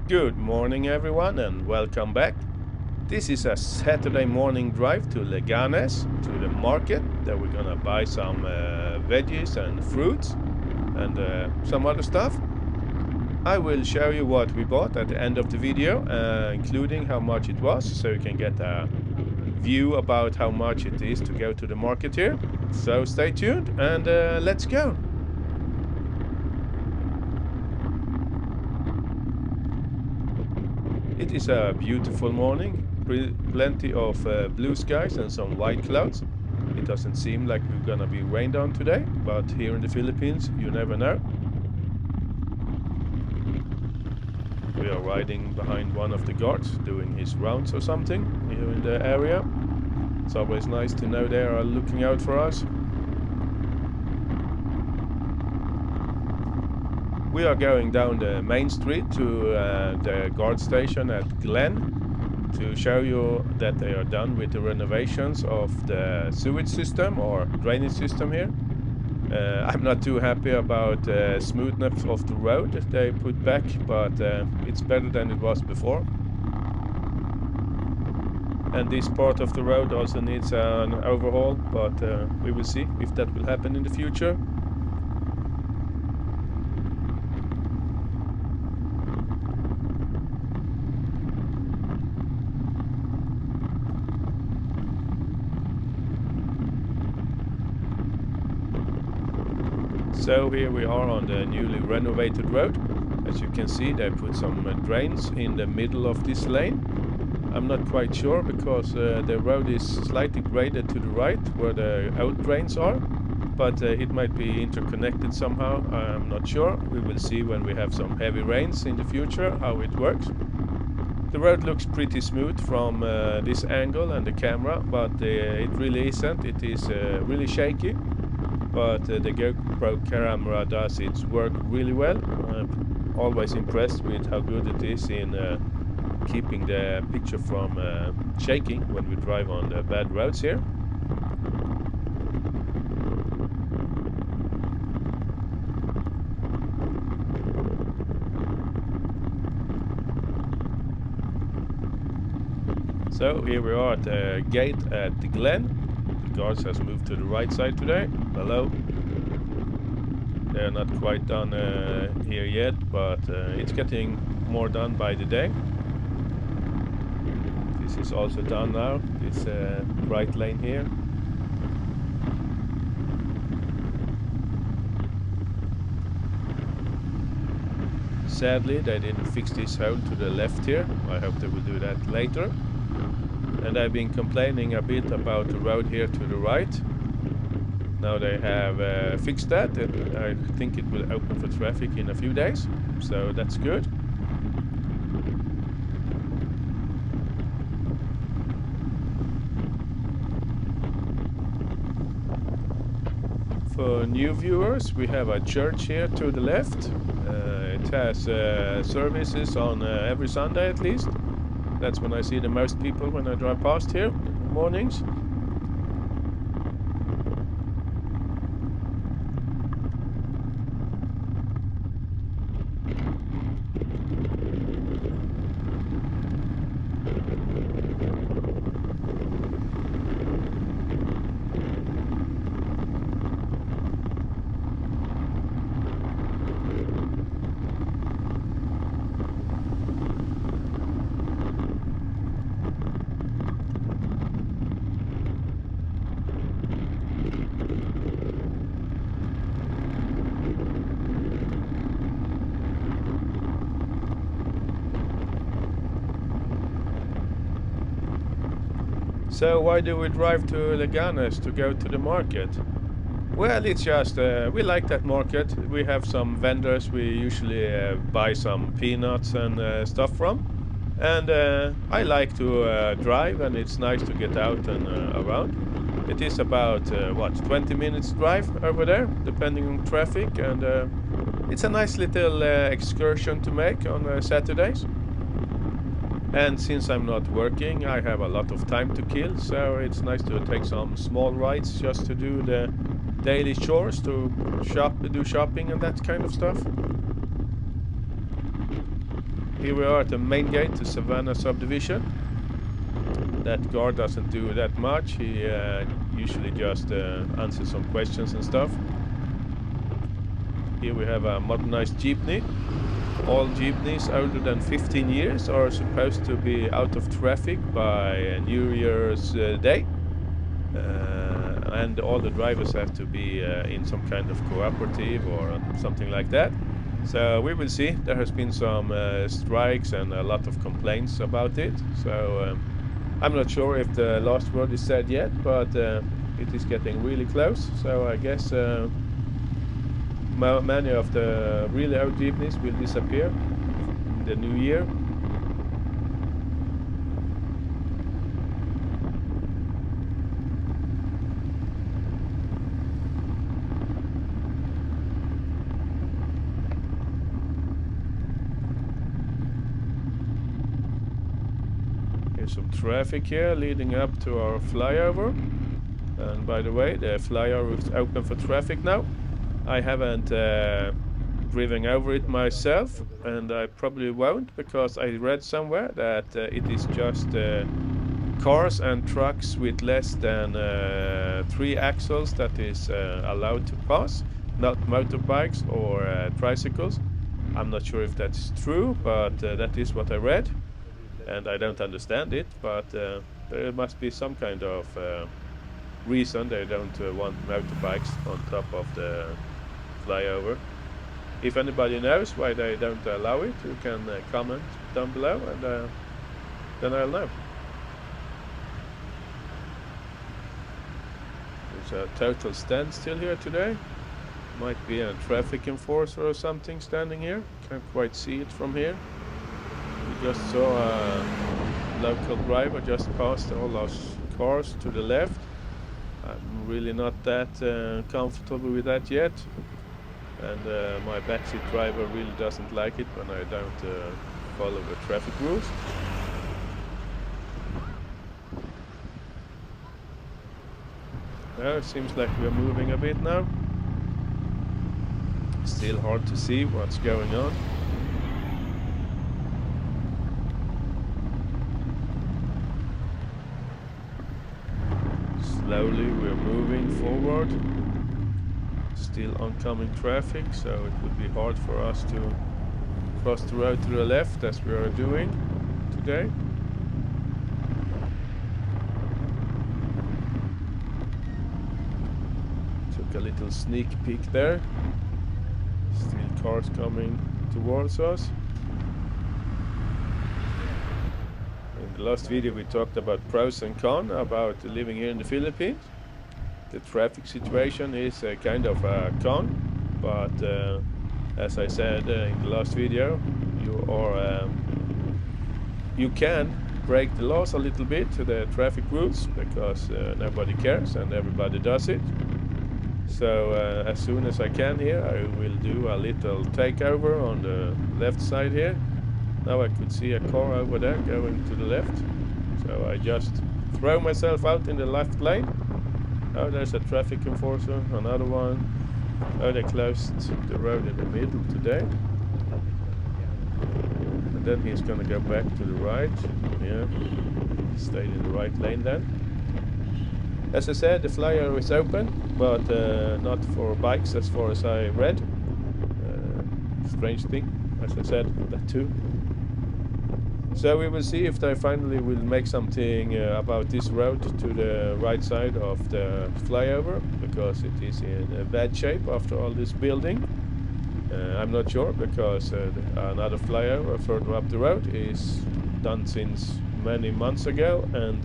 Good morning, everyone, and welcome back. This is a Saturday morning drive to Leganes, to the market, that we're gonna buy some veggies and fruits and some other stuff. I will show you what we bought at the end of the video, including how much it was, so you can get a view about how much it is to go to the market here. So stay tuned and let's go. It is a beautiful morning, plenty of blue skies and some white clouds. It doesn't seem like we're gonna be rained on today, but here in the Philippines, you never know. We are riding behind one of the guards, doing his rounds or something here in the area. It's always nice to know they are looking out for us. We are going down the main street to the guard station at Glen to show you that they are done with the renovations of the sewage system or drainage system here. I'm not too happy about the smoothness of the road they put back, but it's better than it was before. And this part of the road also needs an overhaul, but we will see if that will happen in the future. So here we are on the newly renovated road. As you can see, they put some drains in the middle of this lane. I'm not quite sure because the road is slightly graded to the right where the out drains are, but it might be interconnected somehow. I'm not sure. We will see when we have some heavy rains in the future how it works. The road looks pretty smooth from this angle and the camera, but it really isn't. It is really shaky. But the GoPro camera does its work really well. I'm always impressed with how good it is in keeping the picture from shaking when we drive on the bad roads here. So here we are at the gate at the Glen. The guards has moved to the right side today. Hello. They're not quite done here yet, but it's getting more done by the day. This is also done now, this right lane here. Sadly, they didn't fix this hole to the left here. I hope they will do that later. And I've been complaining a bit about the road here to the right. Now they have fixed that, and I think it will open for traffic in a few days, so that's good. For new viewers, we have a church here to the left. It has services on every Sunday at least. That's when I see the most people when I drive past here in the mornings. So why do we drive to Leganes to go to the market? Well, it's just we like that market. We have some vendors we usually buy some peanuts and stuff from. And I like to drive, and it's nice to get out and around. It is about, 20 minutes drive over there, depending on traffic. And it's a nice little excursion to make on Saturdays. And since I'm not working, I have a lot of time to kill, so it's nice to take some small rides just to do the daily chores, to do shopping and that kind of stuff. Here we are at the main gate to Savannah subdivision. That guard doesn't do that much. He usually just answers some questions and stuff. Here we have a modernized jeepney. All jeepneys older than 15 years are supposed to be out of traffic by New Year's Day. And all the drivers have to be in some kind of cooperative or something like that. So we will see. There has been some strikes and a lot of complaints about it. So I'm not sure if the last word is said yet, but it is getting really close. So I guess many of the really old jeepneys will disappear in the new year. Here's some traffic here leading up to our flyover. And by the way, the flyover is open for traffic now. I haven't driven over it myself, and I probably won't, because I read somewhere that it is just cars and trucks with less than 3 axles that is allowed to pass, not motorbikes or tricycles. I'm not sure if that's true, but that is what I read, and I don't understand it, but there must be some kind of reason they don't want motorbikes on top of the flyover. If anybody knows why they don't allow it, you can comment down below, and then I'll know. There's a total standstill here today. Might be a traffic enforcer or something standing here. Can't quite see it from here. We just saw a local driver just passed all those cars to the left. I'm really not that comfortable with that yet, and my backseat driver really doesn't like it when I don't follow the traffic rules. Well, it seems like we're moving a bit now. Still hard to see what's going on. Slowly we're moving forward. Still oncoming traffic, so it would be hard for us to cross the road to the left as we are doing today. Took a little sneak peek there. Still cars coming towards us. In the last video we talked about pros and cons about living here in the Philippines. The traffic situation is a kind of a con, but as I said in the last video, you can break the laws a little bit to the traffic rules, because nobody cares and everybody does it. So as soon as I can here, I will do a little takeover on the left side here. Now I could see a car over there going to the left, so I just throw myself out in the left lane. Oh, there's a traffic enforcer, another one. Oh, they closed the road in the middle today. And then he's gonna go back to the right. Yeah, stayed in the right lane then. As I said, the flyover is open, but not for bikes as far as I read. Strange thing, as I said, that too. So we will see if they finally will make something about this road to the right side of the flyover, because it is in bad shape after all this building. I'm not sure, because another flyover further up the road is done since many months ago, and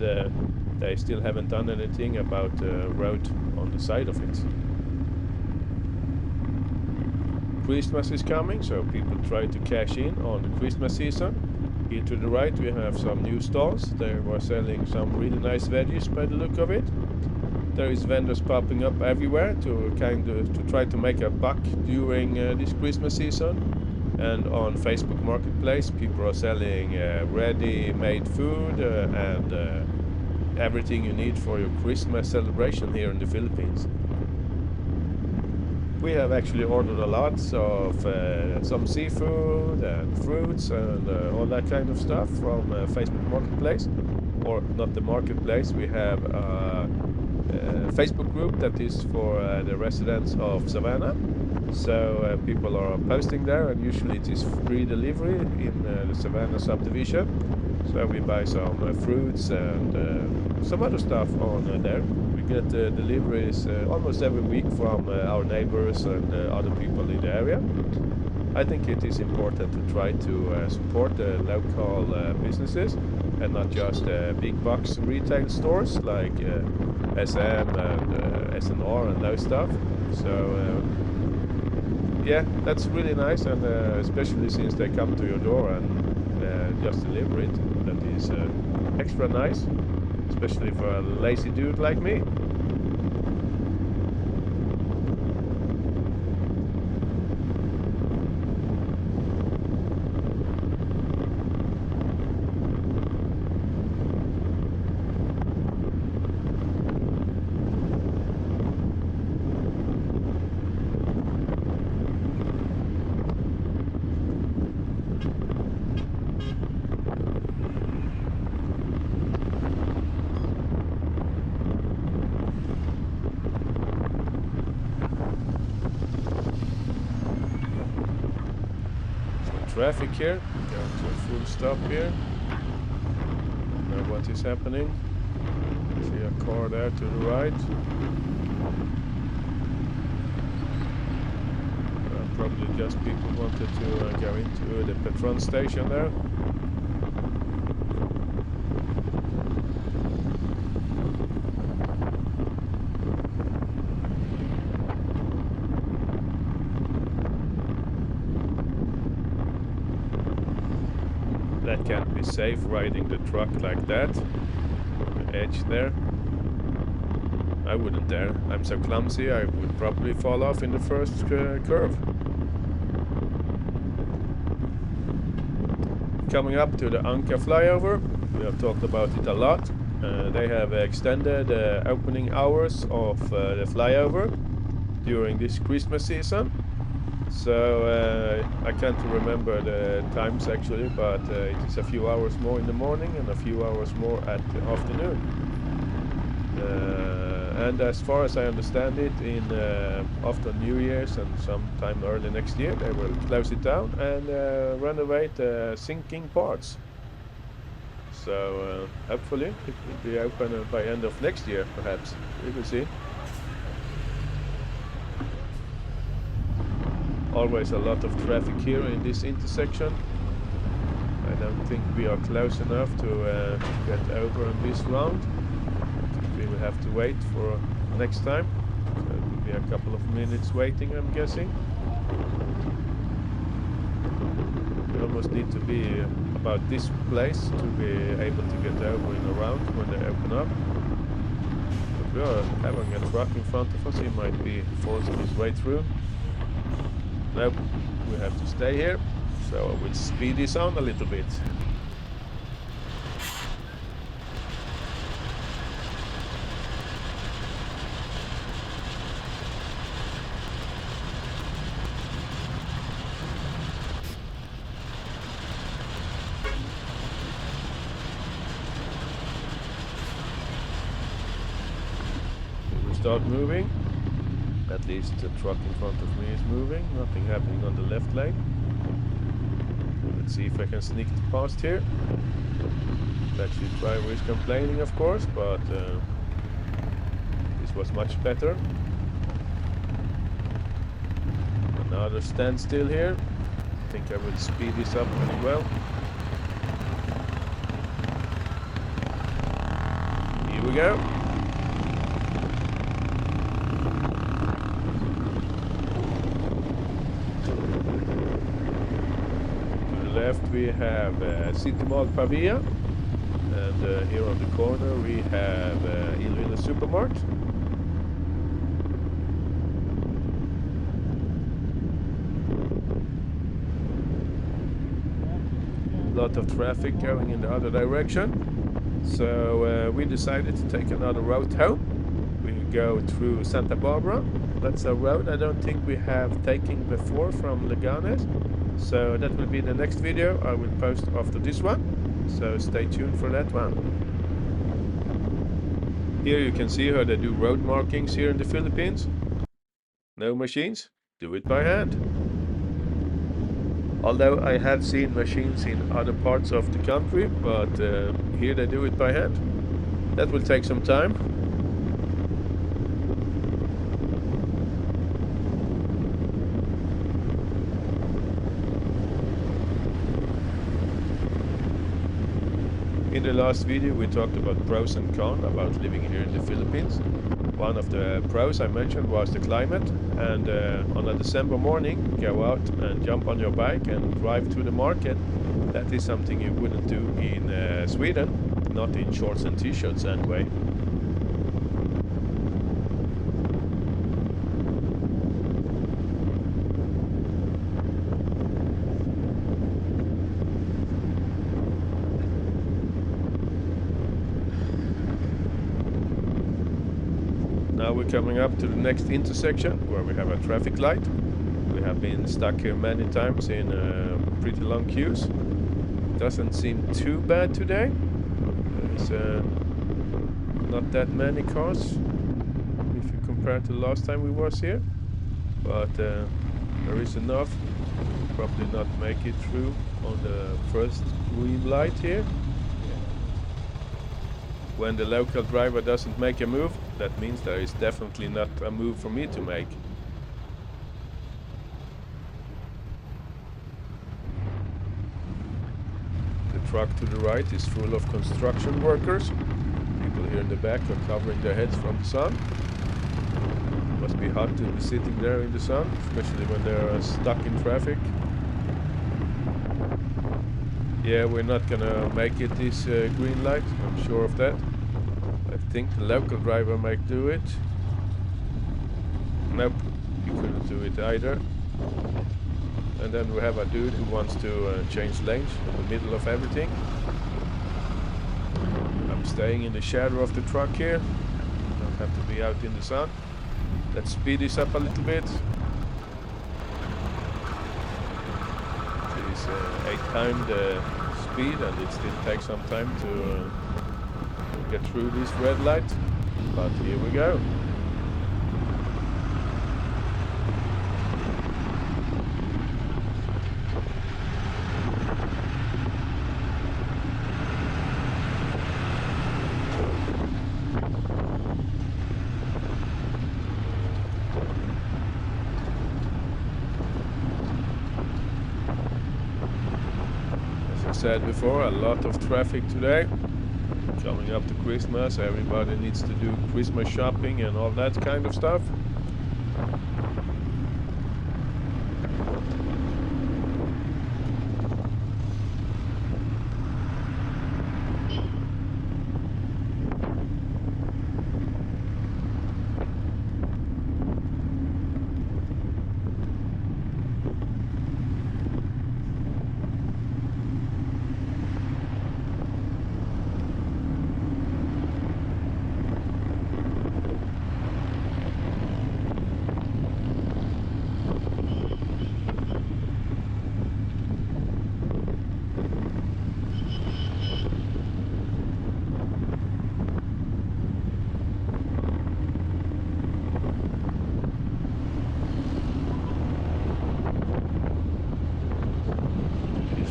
they still haven't done anything about the road on the side of it. Christmas is coming, so people try to cash in on the Christmas season. Here to the right we have some new stalls. They were selling some really nice veggies by the look of it. There is vendors popping up everywhere to try to make a buck during this Christmas season. And on Facebook Marketplace people are selling ready-made food and everything you need for your Christmas celebration here in the Philippines. We have actually ordered a lot of some seafood and fruits and all that kind of stuff from Facebook Marketplace, or not the marketplace. We have a Facebook group that is for the residents of Savannah. So people are posting there, and usually it is free delivery in the Savannah subdivision. So we buy some fruits and some other stuff on there. We get deliveries almost every week from our neighbors and other people in the area. I think it is important to try to support the local businesses and not just big box retail stores like SM and SNR and those stuff. So yeah, that's really nice, and especially since they come to your door and just deliver it. That is extra nice, especially for a lazy dude like me. Traffic here, going to a full stop here. Now what is happening? See a car there to the right. Probably just people wanted to go into the petrol station there. That can't be safe riding the truck like that. The edge there. I wouldn't dare. I'm so clumsy, I would probably fall off in the first curve. Coming up to the Anka flyover, we have talked about it a lot. They have extended opening hours of the flyover during this Christmas season. So I can't remember the times actually, but it is a few hours more in the morning and a few hours more at the afternoon. And as far as I understand it, after New Year's and sometime early next year, they will close it down and renovate sinking parts. So hopefully it will be open by end of next year, perhaps. We will see. Always a lot of traffic here in this intersection. I don't think we are close enough to get over on this round. We will have to wait for next time. So it will be a couple of minutes waiting, I'm guessing. We almost need to be about this place to be able to get over in a round when they open up. But we are having a truck in front of us. He might be forcing his way through. Nope, we have to stay here, so I will speed this on a little bit. We will start moving. At least the truck in front of me is moving, nothing happening on the left lane. Let's see if I can sneak past here. The taxi driver is complaining, of course, but this was much better. Another standstill here. I think I will speed this up pretty well. Here we go. Left we have City Mall Pavia, and here on the corner we have Leganes Supermarket. A lot of traffic going in the other direction, so we decided to take another route home. We go through Santa Barbara, That's a road I don't think we have taken before from Leganes. So that will be the next video I will post after this one. So stay tuned for that one. Here you can see how they do road markings here in the Philippines. No machines, do it by hand. Although I have seen machines in other parts of the country, but here they do it by hand. That will take some time. In the last video we talked about pros and cons about living here in the Philippines. One of the pros I mentioned was the climate, and on a December morning go out and jump on your bike and drive to the market. That is something you wouldn't do in Sweden, not in shorts and t-shirts anyway. Now we're coming up to the next intersection where we have a traffic light. We have been stuck here many times in pretty long queues. Doesn't seem too bad today. There's not that many cars if you compare to last time we was here. But there is enough. We'll probably not make it through on the first green light here. When the local driver doesn't make a move, that means there is definitely not a move for me to make. The truck to the right is full of construction workers. People here in the back are covering their heads from the sun. Must be hot to be sitting there in the sun, especially when they're stuck in traffic. Yeah, we're not gonna make it this green light, I'm sure of that. I think the local driver might do it. Nope, he couldn't do it either. And then we have a dude who wants to change lanes in the middle of everything. I'm staying in the shadow of the truck here. Don't have to be out in the sun. Let's speed this up a little bit. It is 8 times the speed, and it still takes some time to get through this red light. But here we go. As I said before, a lot of traffic today. Coming up to Christmas, everybody needs to do Christmas shopping and all that kind of stuff.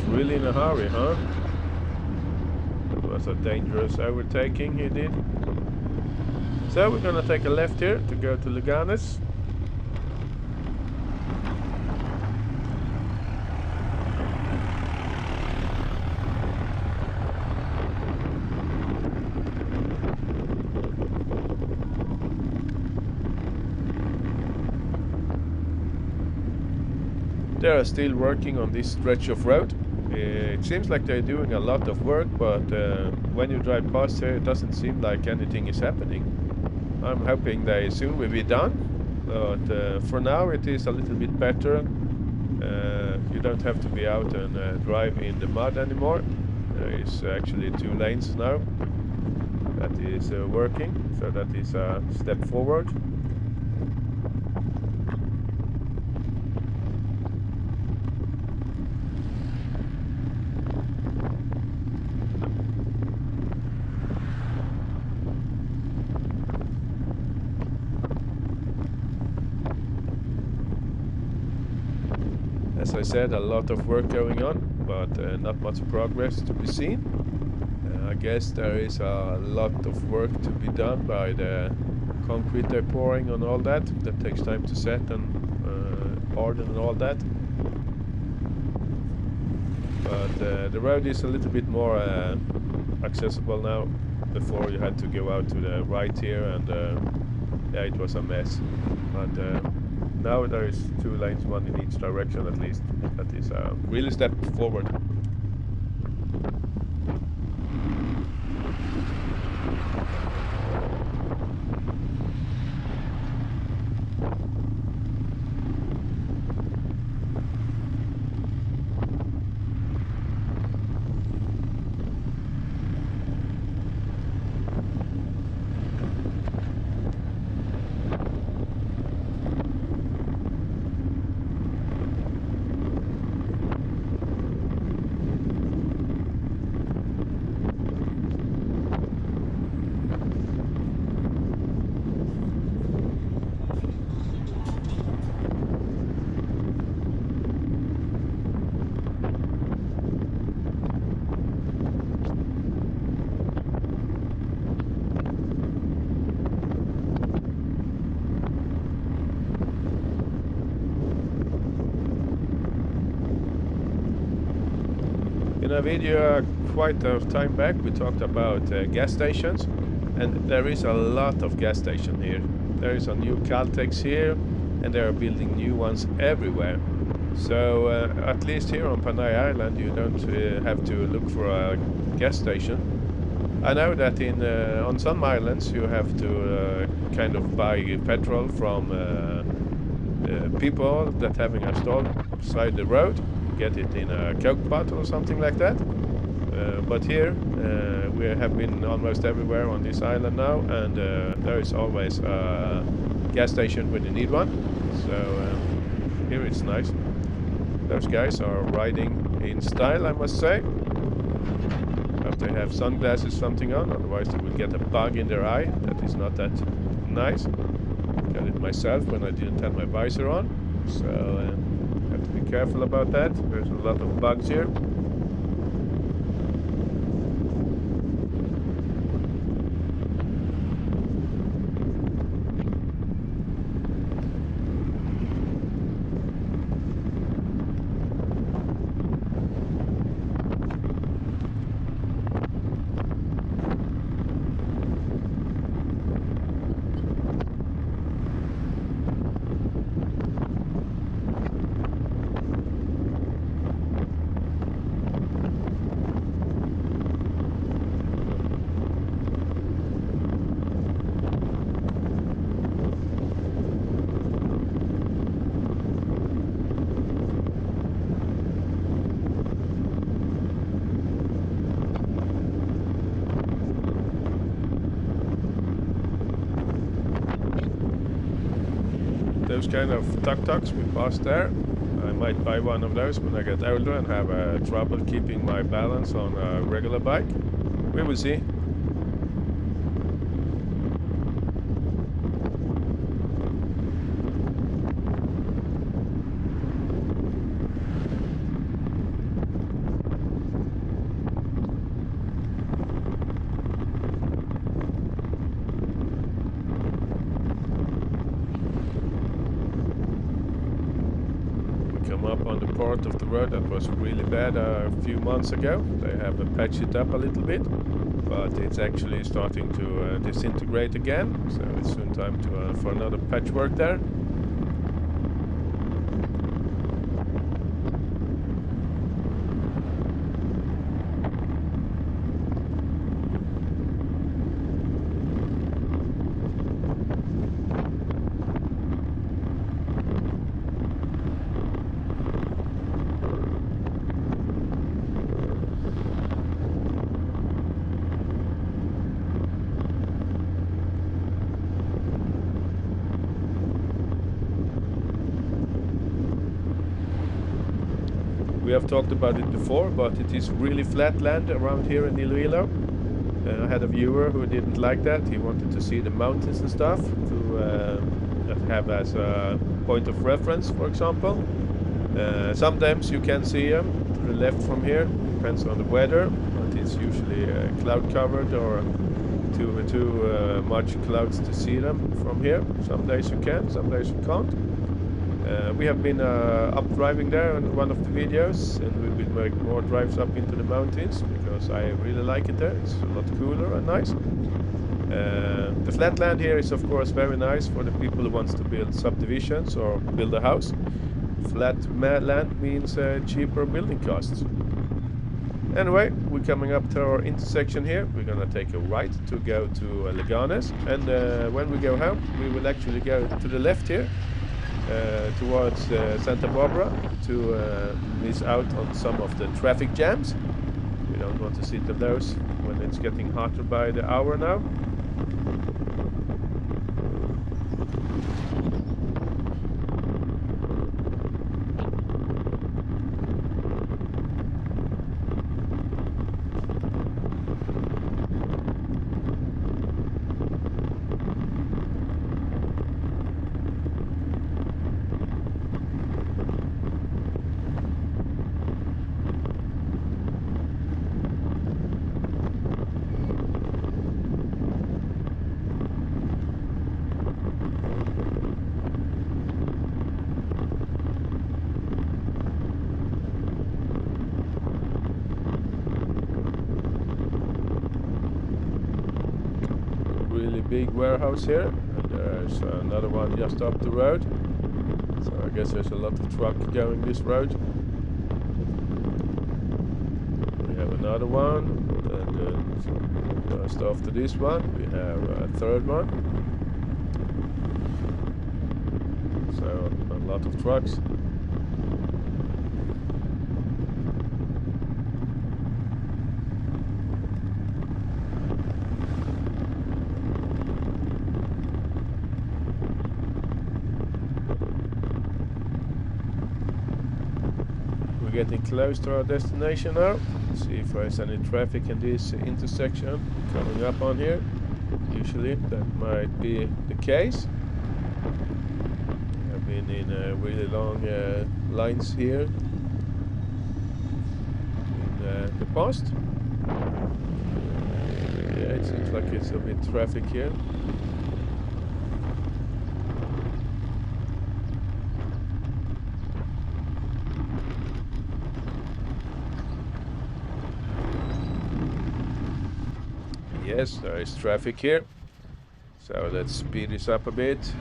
Really in a hurry, huh? That was a dangerous overtaking he did. So we're gonna take a left here to go to Leganes. They are still working on this stretch of road. It seems like they're doing a lot of work, but when you drive past here, it doesn't seem like anything is happening. I'm hoping they soon will be done, but for now it is a little bit better. You don't have to be out and drive in the mud anymore. There is actually 2 lanes now that is working, so that is a step forward. As I said, a lot of work going on, but not much progress to be seen. I guess there is a lot of work to be done by the concrete they're pouring on all that. That takes time to set and harden and all that. But the road is a little bit more accessible now. Before you had to go out to the right here, and yeah, it was a mess. But now there is 2 lanes, one in each direction at least. That is a really step forward. In a video quite a time back, we talked about gas stations, and there is a lot of gas stations here. There is a new Caltex here, and they are building new ones everywhere. So at least here on Panay Island, you don't have to look for a gas station. I know that on some islands you have to kind of buy petrol from people that having a stall beside the road. Get it in a Coke bottle or something like that. But here we have been almost everywhere on this island now, and there is always a gas station when you need one. So here it's nice. Those guys are riding in style, I must say. Hope they have sunglasses something on, otherwise they will get a bug in their eye. That is not that nice. Got it myself when I didn't have my visor on. So have to be careful about that. There's a lot of bugs here. Those kind of tuk-tuks we passed there. I might buy one of those when I get older and have trouble keeping my balance on a regular bike. We will see. Up on the part of the road that was really bad a few months ago. They have patched it up a little bit, but it's actually starting to disintegrate again, so it's soon time to for another patchwork there. We have talked about it before, but it is really flat land around here in Iloilo. I had a viewer who didn't like that. He wanted to see the mountains and stuff to have as a point of reference, for example. Sometimes you can see them to the left from here, depends on the weather, but it's usually cloud covered or too much clouds to see them from here. Some days you can, some days you can't. We have been up driving there in one of the videos, and we will make more drives up into the mountains because I really like it there. It's a lot cooler and nice. The flat land here is of course very nice for the people who wants to build subdivisions or build a house. Flat land means cheaper building costs. Anyway, we're coming up to our intersection here. We're gonna take a right to go to Leganes, and when we go home, we will actually go to the left here towards Santa Barbara to miss out on some of the traffic jams. We don't want to sit in those when it's getting hotter by the hour now. Really big warehouse here, and there's another one just up the road, so I guess there's a lot of truck going this road. We have another one, and just after this one we have a third one, so a lot of trucks. We're getting close to our destination now. Let's see if there's any traffic in this intersection coming up on here. Usually that might be the case. I've been in really long lines here in the past. Yeah, it seems like it's a bit traffic here. Yes, there is traffic here, so let's speed this up a bit.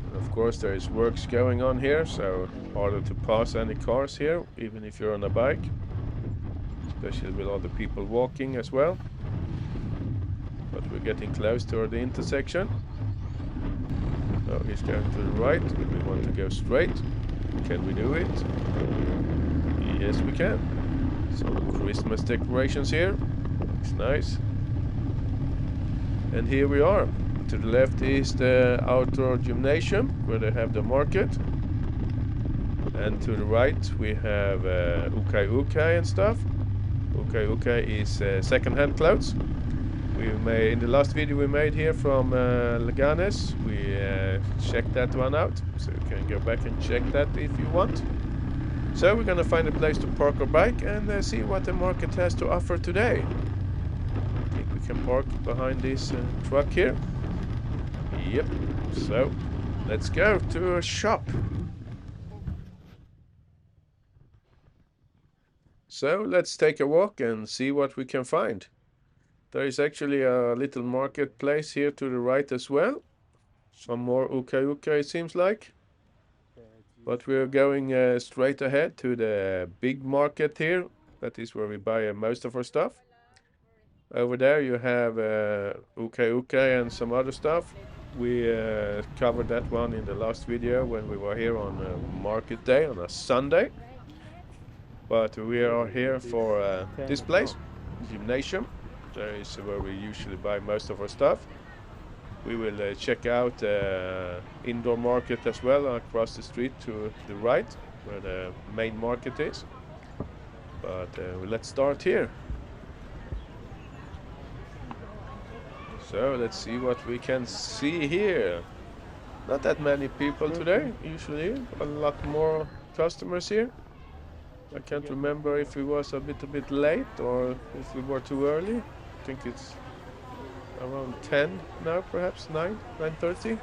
And of course there is works going on here, so harder to pass any cars here, even if you're on a bike, especially with all the people walking as well. But we're getting close to the intersection. Oh, he's going to the right. We want to go straight. Can we do it? Yes, we can. Some Christmas decorations here. Looks nice. And here we are. To the left is the outdoor gymnasium where they have the market. And to the right we have ukai and stuff. Ukai is second-hand clothes. In the last video we made here from Leganes, we checked that one out. So you can go back and check that if you want. So we're gonna find a place to park our bike and see what the market has to offer today. I think we can park behind this truck here. Yep, so let's go to a shop. So let's take a walk and see what we can find. There is actually a little marketplace here to the right as well. Some more ukai it seems like. But we're going straight ahead to the big market here. That is where we buy most of our stuff. Over there you have ukai and some other stuff. We covered that one in the last video when we were here on market day on a Sunday. But we are here for this place, gymnasium. There is where we usually buy most of our stuff. We will check out indoor market as well across the street to the right, where the main market is. But let's start here. So let's see what we can see here. Not that many people today, usually a lot more customers here. I can't remember if it was a little bit late or if we were too early. I think it's around 10 now, perhaps 9:30.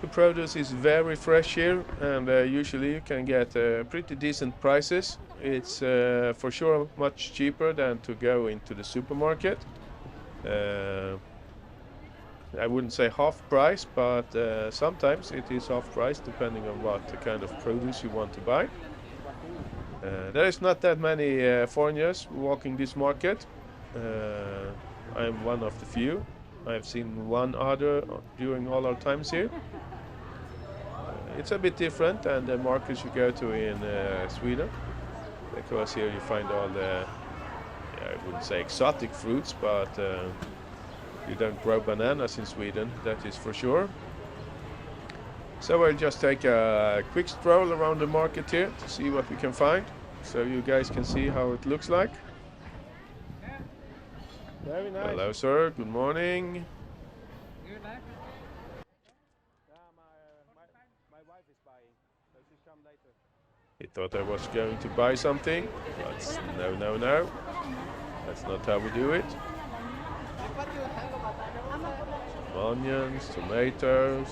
The produce is very fresh here, and usually you can get pretty decent prices. It's for sure much cheaper than to go into the supermarket. I wouldn't say half price, but sometimes it is half price depending on what the kind of produce you want to buy. There is not that many foreigners walking this market. I'm one of the few. I've seen one other during all our times here. It's a bit different than the markets you go to in Sweden, because here you find all the, I wouldn't say exotic fruits, but you don't grow bananas in Sweden, that is for sure. So I'll just take a quick stroll around the market here to see what we can find, so you guys can see how it looks like. Very nice. Hello, sir. Good morning. My wife is buying, so she's come later. He thought I was going to buy something, but no. That's not how we do it. Onions, tomatoes.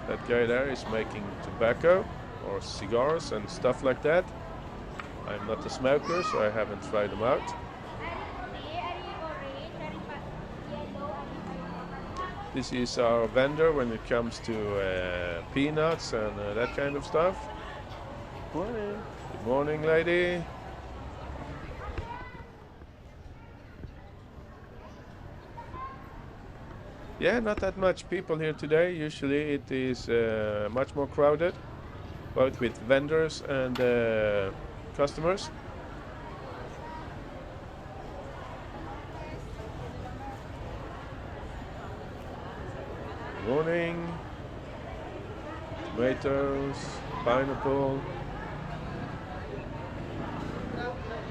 That guy there is making tobacco or cigars and stuff like that. I'm not a smoker, so I haven't tried them out. This is our vendor when it comes to peanuts and that kind of stuff. Morning. Good morning, lady. Yeah, not that much people here today. Usually it is much more crowded, both with vendors and customers. Morning. Tomatoes, pineapple,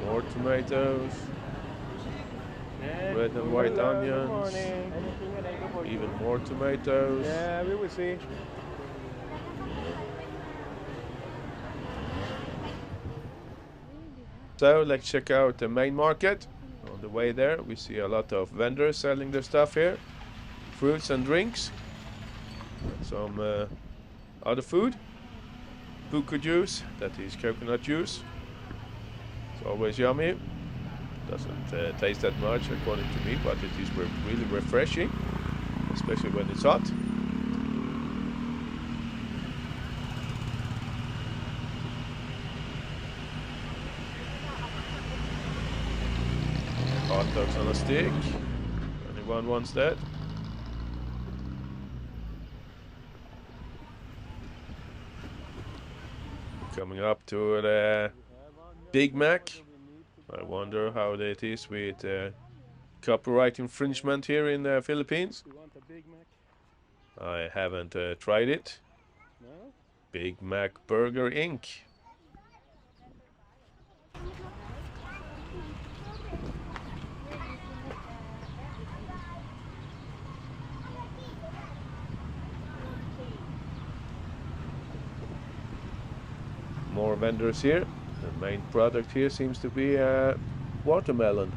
more tomatoes, red and white onions, even more tomatoes. Yeah, we will see. So let's check out the main market. On the way there we see a lot of vendors selling their stuff here. Fruits and drinks. Some other food. Buko juice, that is coconut juice. It's always yummy. Doesn't taste that much according to me, but it is really refreshing, especially when it's hot. Hot dogs on a stick. Anyone wants that? Coming up to the Big Mac. I wonder how it is with copyright infringement here in the Philippines. You want a Big Mac? I haven't tried it. No? Big Mac Burger Inc. More vendors here. The main product here seems to be watermelon.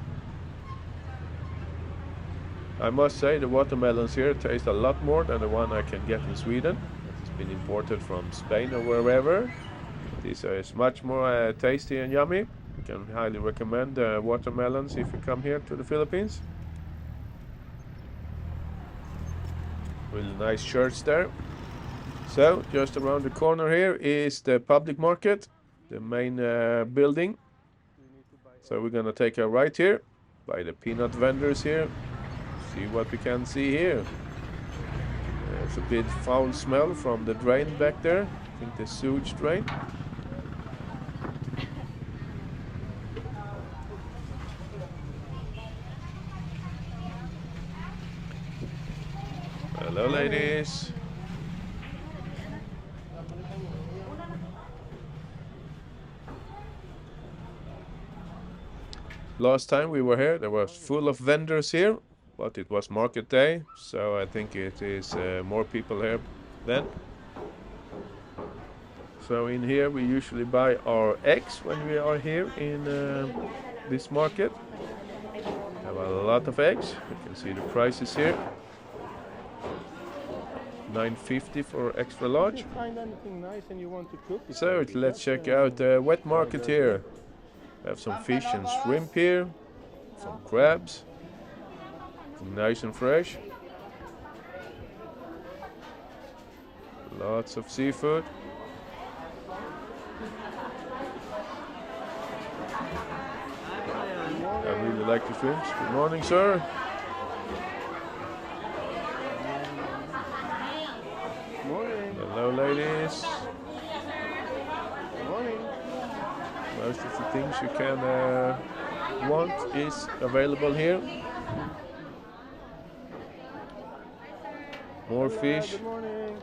I must say the watermelons here taste a lot more than the one I can get in Sweden. It's been imported from Spain or wherever. This is much more tasty and yummy. Can highly recommend watermelons if you come here to the Philippines. Really nice shirts there. So just around the corner here is the public market, the main building. So we're gonna take a right here by the peanut vendors here. See what we can see here. There's a bit foul smell from the drain back there. I think the sewage drain. Hello, ladies. Last time we were here, there was full of vendors here, but it was market day, so I think it is more people here then. So in here we usually buy our eggs when we are here in this market. Have a lot of eggs. You can see the prices here. $9.50 for extra large. If you find anything nice and you want to cook it, So maybe, let's yeah, check then out the wet market here. We have some fish and shrimp here, some crabs, nice and fresh. Lots of seafood. I really like the shrimps. Good morning, sir. Morning. Hello, ladies. Morning. Most of the things you can want is available here. More fish. Good morning.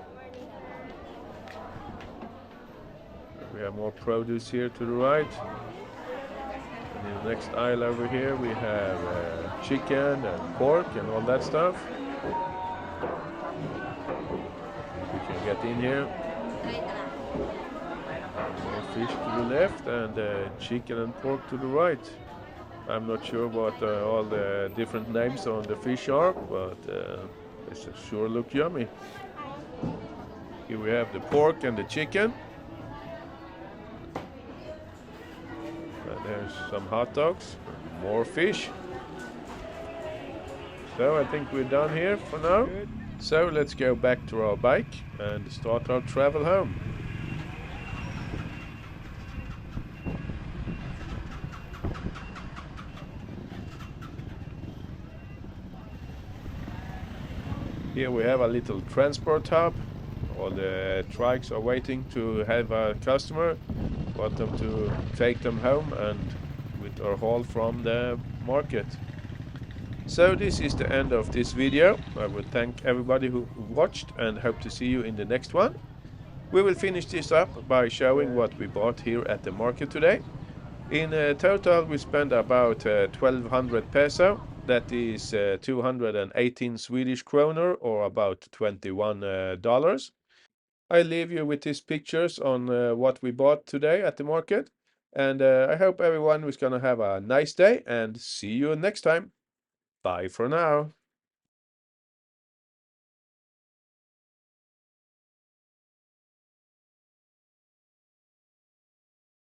We have more produce here to the right. And in the next aisle over here we have chicken and pork and all that stuff. We can get in here. More fish to the left and chicken and pork to the right. I'm not sure what all the different names on the fish are, but they sure look yummy. Here we have the pork and the chicken. And there's some hot dogs, more fish. So I think we're done here for now. Good. So let's go back to our bike and start our travel home. Here we have a little transport hub. All the trucks are waiting to have a customer. Want them to take them home and with our haul from the market. So this is the end of this video. I would thank everybody who watched and hope to see you in the next one. We will finish this up by showing what we bought here at the market today. In total we spent about 1200 peso. That is 218 Swedish kroner or about $21. I leave you with these pictures on what we bought today at the market. And I hope everyone is going to have a nice day and see you next time. Bye for now.